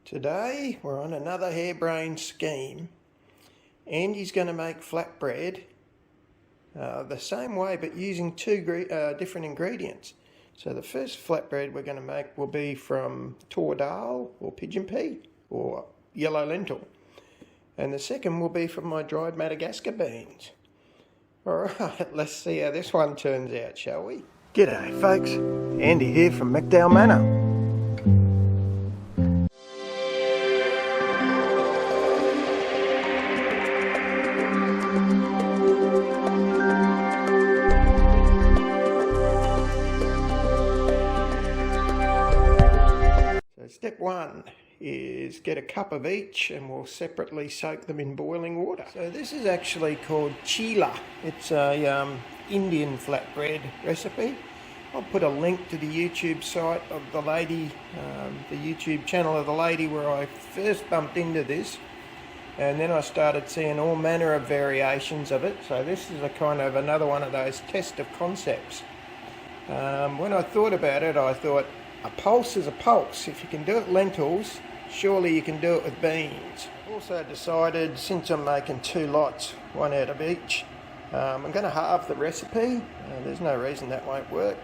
Today we're on another harebrained scheme. Andy's going to make flatbread the same way but using two different ingredients. So the first flatbread we're going to make will be from tor dal or pigeon pea or yellow lentil. And the second will be from my dried Madagascar beans. Alright, let's see how this one turns out, shall we? G'day folks, Andy here from McDowell Manor. Step one is get a cup of each and we'll separately soak them in boiling water. So this is actually called chila. It's a Indian flatbread recipe. I'll put a link to the YouTube site of the lady, the YouTube channel of the lady where I first bumped into this, and then I started seeing all manner of variations of it. So this is a kind of another one of those test of concepts. When I thought about it, I thought, a pulse is a pulse. If you can do it lentils, surely you can do it with beans. Also decided, since I'm making two lots, one out of each, I'm going to halve the recipe. There's no reason that won't work.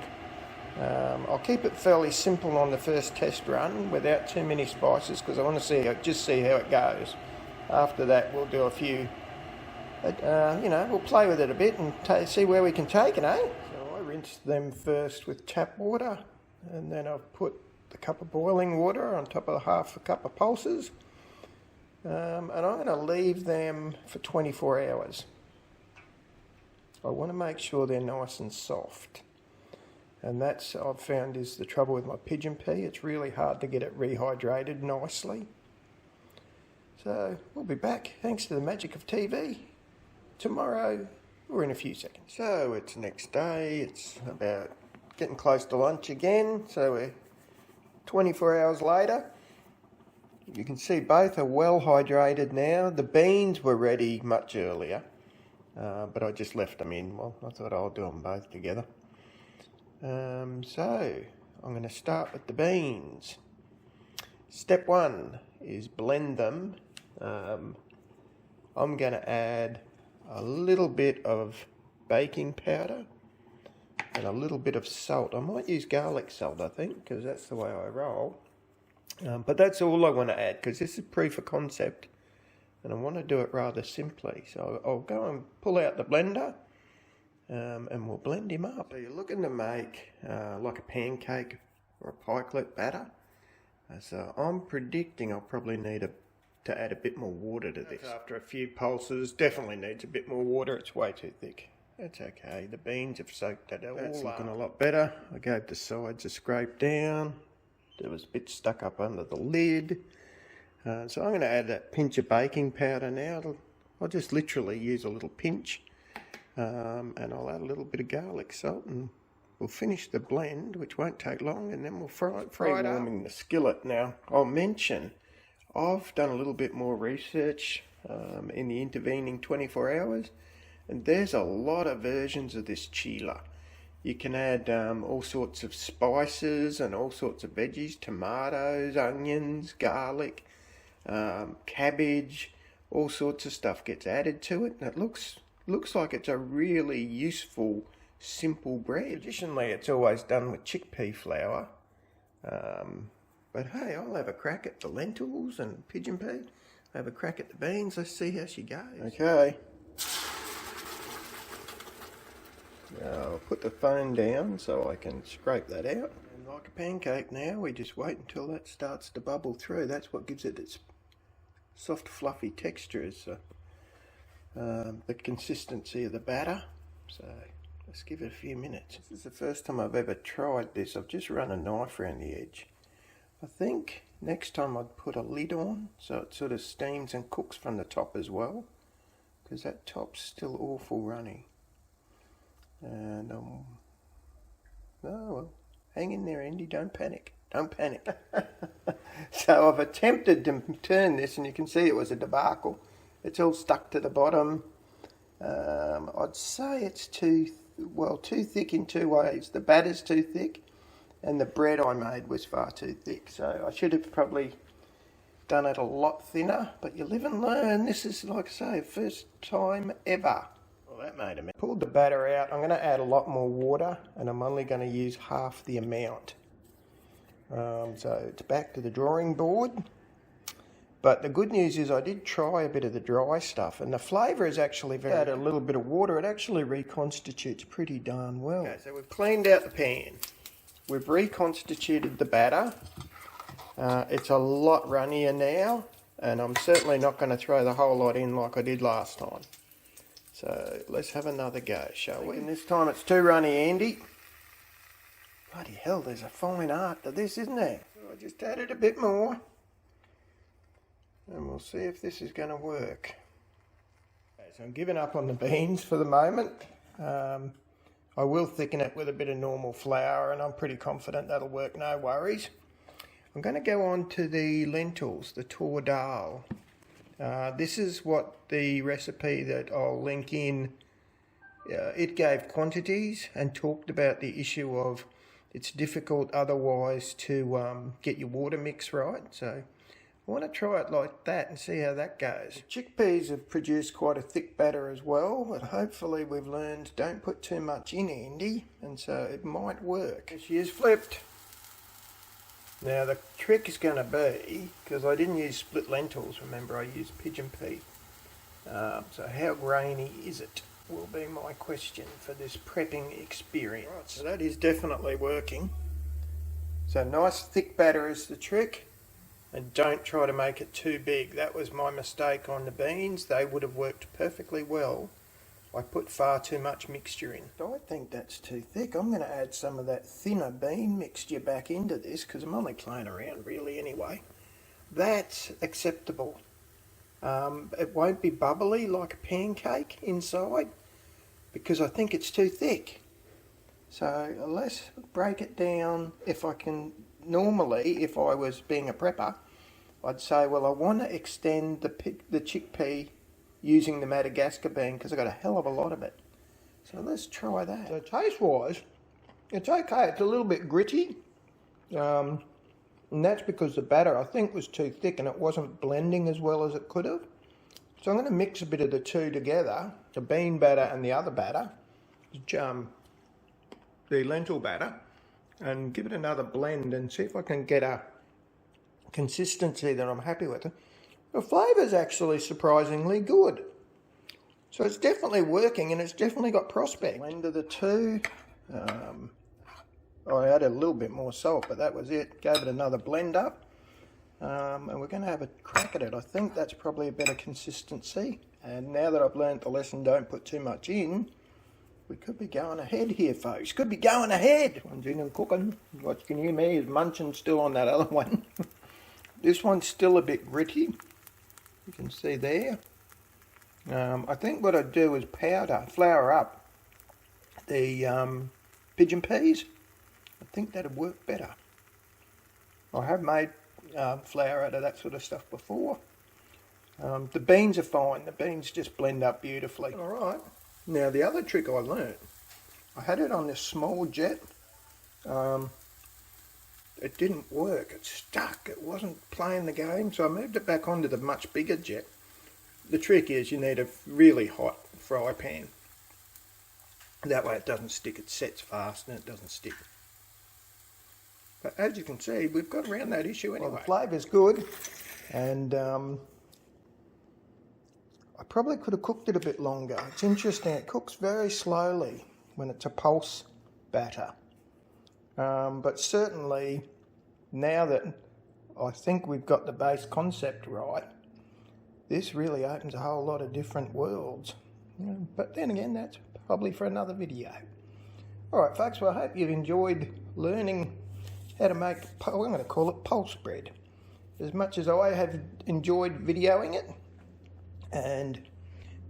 I'll keep it fairly simple on the first test run without too many spices because I want to just see how it goes. After that we'll do a few, we'll play with it a bit and see where we can take it, eh? So I rinsed them first with tap water. And then I've put the cup of boiling water on top of half a cup of pulses. And I'm going to leave them for 24 hours. I want to make sure they're nice and soft. And that's, I've found, is the trouble with my pigeon pea. It's really hard to get it rehydrated nicely. So we'll be back, thanks to the magic of TV, tomorrow or in a few seconds. So it's next day. It's about getting close to lunch again, so we're 24 hours later. You can see both are well hydrated now. The beans were ready much earlier, but I just left them in. Well, I thought I'll do them both together. So I'm going to start with the beans. Step one is blend them. I'm going to add a little bit of baking powder and a little bit of salt. I might use garlic salt, I think, because that's the way I roll. But that's all I want to add, because this is proof of concept, and I want to do it rather simply. So I'll go and pull out the blender, and we'll blend him up. So you're looking to make like a pancake or a pikelet batter. So I'm predicting I'll probably need to add a bit more water to this. After a few pulses, definitely needs a bit more water. It's way too thick. That's okay, the beans have soaked that all up. That's looking a lot better. I gave the sides a scrape down. There was a bit stuck up under the lid. So I'm going to add that pinch of baking powder now. I'll just literally use a little pinch. And I'll add a little bit of garlic salt and we'll finish the blend, which won't take long, and then we'll fry it up. Warming the skillet now. I'll mention, I've done a little bit more research in the intervening 24 hours. And there's a lot of versions of this chila. You can add all sorts of spices and all sorts of veggies, tomatoes, onions, garlic, cabbage, all sorts of stuff gets added to it. And it looks like it's a really useful, simple bread. Traditionally, it's always done with chickpea flour. But hey, I'll have a crack at the lentils and pigeon pea. Have a crack at the beans. Let's see how she goes. Okay. I'll put the phone down so I can scrape that out. And like a pancake now, we just wait until that starts to bubble through. That's what gives it its soft, fluffy texture, is the consistency of the batter. So let's give it a few minutes. This is the first time I've ever tried this. I've just run a knife around the edge. I think next time I'd put a lid on so it sort of steams and cooks from the top as well, because that top's still awful runny. And oh well, hang in there, Andy, don't panic, So I've attempted to turn this, and you can see it was a debacle. It's all stuck to the bottom. I'd say it's too thick in two ways. The batter's too thick, and the bread I made was far too thick. So I should have probably done it a lot thinner, but you live and learn. This is, like I say, first time ever. Well, that made a mess. Pulled the batter out. I'm going to add a lot more water, and I'm only going to use half the amount. So it's back to the drawing board. But the good news is I did try a bit of the dry stuff, and the flavour is actually very... Add a little bit of water, it actually reconstitutes pretty darn well. Okay, so we've cleaned out the pan. We've reconstituted the batter. It's a lot runnier now, and I'm certainly not going to throw the whole lot in like I did last time. So let's have another go, shall we? And this time it's too runny, Andy. Bloody hell, there's a fine art to this, isn't there? So I just added a bit more. And we'll see if this is going to work. Okay, so I'm giving up on the beans for the moment. I will thicken it with a bit of normal flour, and I'm pretty confident that'll work, no worries. I'm going to go on to the lentils, the tour dal. This is what the recipe that I'll link in, it gave quantities and talked about the issue of it's difficult otherwise to get your water mix right. So I want to try it like that and see how that goes. The chickpeas have produced quite a thick batter as well, but hopefully we've learned don't put too much in, Andy, and so it might work. She is flipped. Now the trick is going to be, because I didn't use split lentils, remember I used pigeon pea. So how grainy is it will be my question for this prepping experience. Right, so that is definitely working. So nice thick batter is the trick. And don't try to make it too big. That was my mistake on the beans. They would have worked perfectly well. I put far too much mixture in. I think that's too thick. I'm going to add some of that thinner bean mixture back into this because I'm only playing around really anyway. That's acceptable. It won't be bubbly like a pancake inside because I think it's too thick. So let's break it down. If I can, normally if I was being a prepper, I'd say, well, I want to extend the chickpea using the Madagascar bean because I've got a hell of a lot of it. So let's try that. So taste wise, it's okay. It's a little bit gritty. And that's because the batter I think was too thick and it wasn't blending as well as it could have. So I'm going to mix a bit of the two together, the bean batter and the other batter, the lentil batter, and give it another blend and see if I can get a consistency that I'm happy with. The flavour's actually surprisingly good. So it's definitely working and it's definitely got prospect. Blend of the two. I added a little bit more salt, but that was it. Gave it another blend up. And we're going to have a crack at it. I think that's probably a better consistency. And now that I've learnt the lesson, don't put too much in, we could be going ahead here, folks. Could be going ahead. One's in and cooking. What you can hear me is munching still on that other one. This one's still a bit gritty. You can see there. I think what I'd do is flour up the pigeon peas. I think that'd work better. I have made flour out of that sort of stuff before. The beans are fine. The beans just blend up beautifully. All right. Now the other trick I learnt, I had it on this small jet. It didn't work. It stuck. It wasn't playing the game. So I moved it back onto the much bigger jet. The trick is you need a really hot fry pan. That way it doesn't stick. It sets fast and it doesn't stick. But as you can see, we've got around that issue anyway. Well, the flavour's good, and I probably could have cooked it a bit longer. It's interesting, it cooks very slowly when it's a pulse batter. But certainly, now that I think we've got the base concept right, this really opens a whole lot of different worlds. But then again, that's probably for another video. Alright folks, well I hope you've enjoyed learning how to make, I'm going to call it pulse bread, as much as I have enjoyed videoing it. And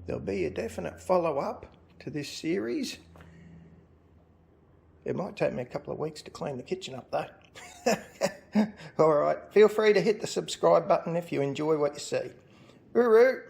there'll be a definite follow-up to this series. It might take me a couple of weeks to clean the kitchen up though. Alright, feel free to hit the subscribe button if you enjoy what you see. Hooroo!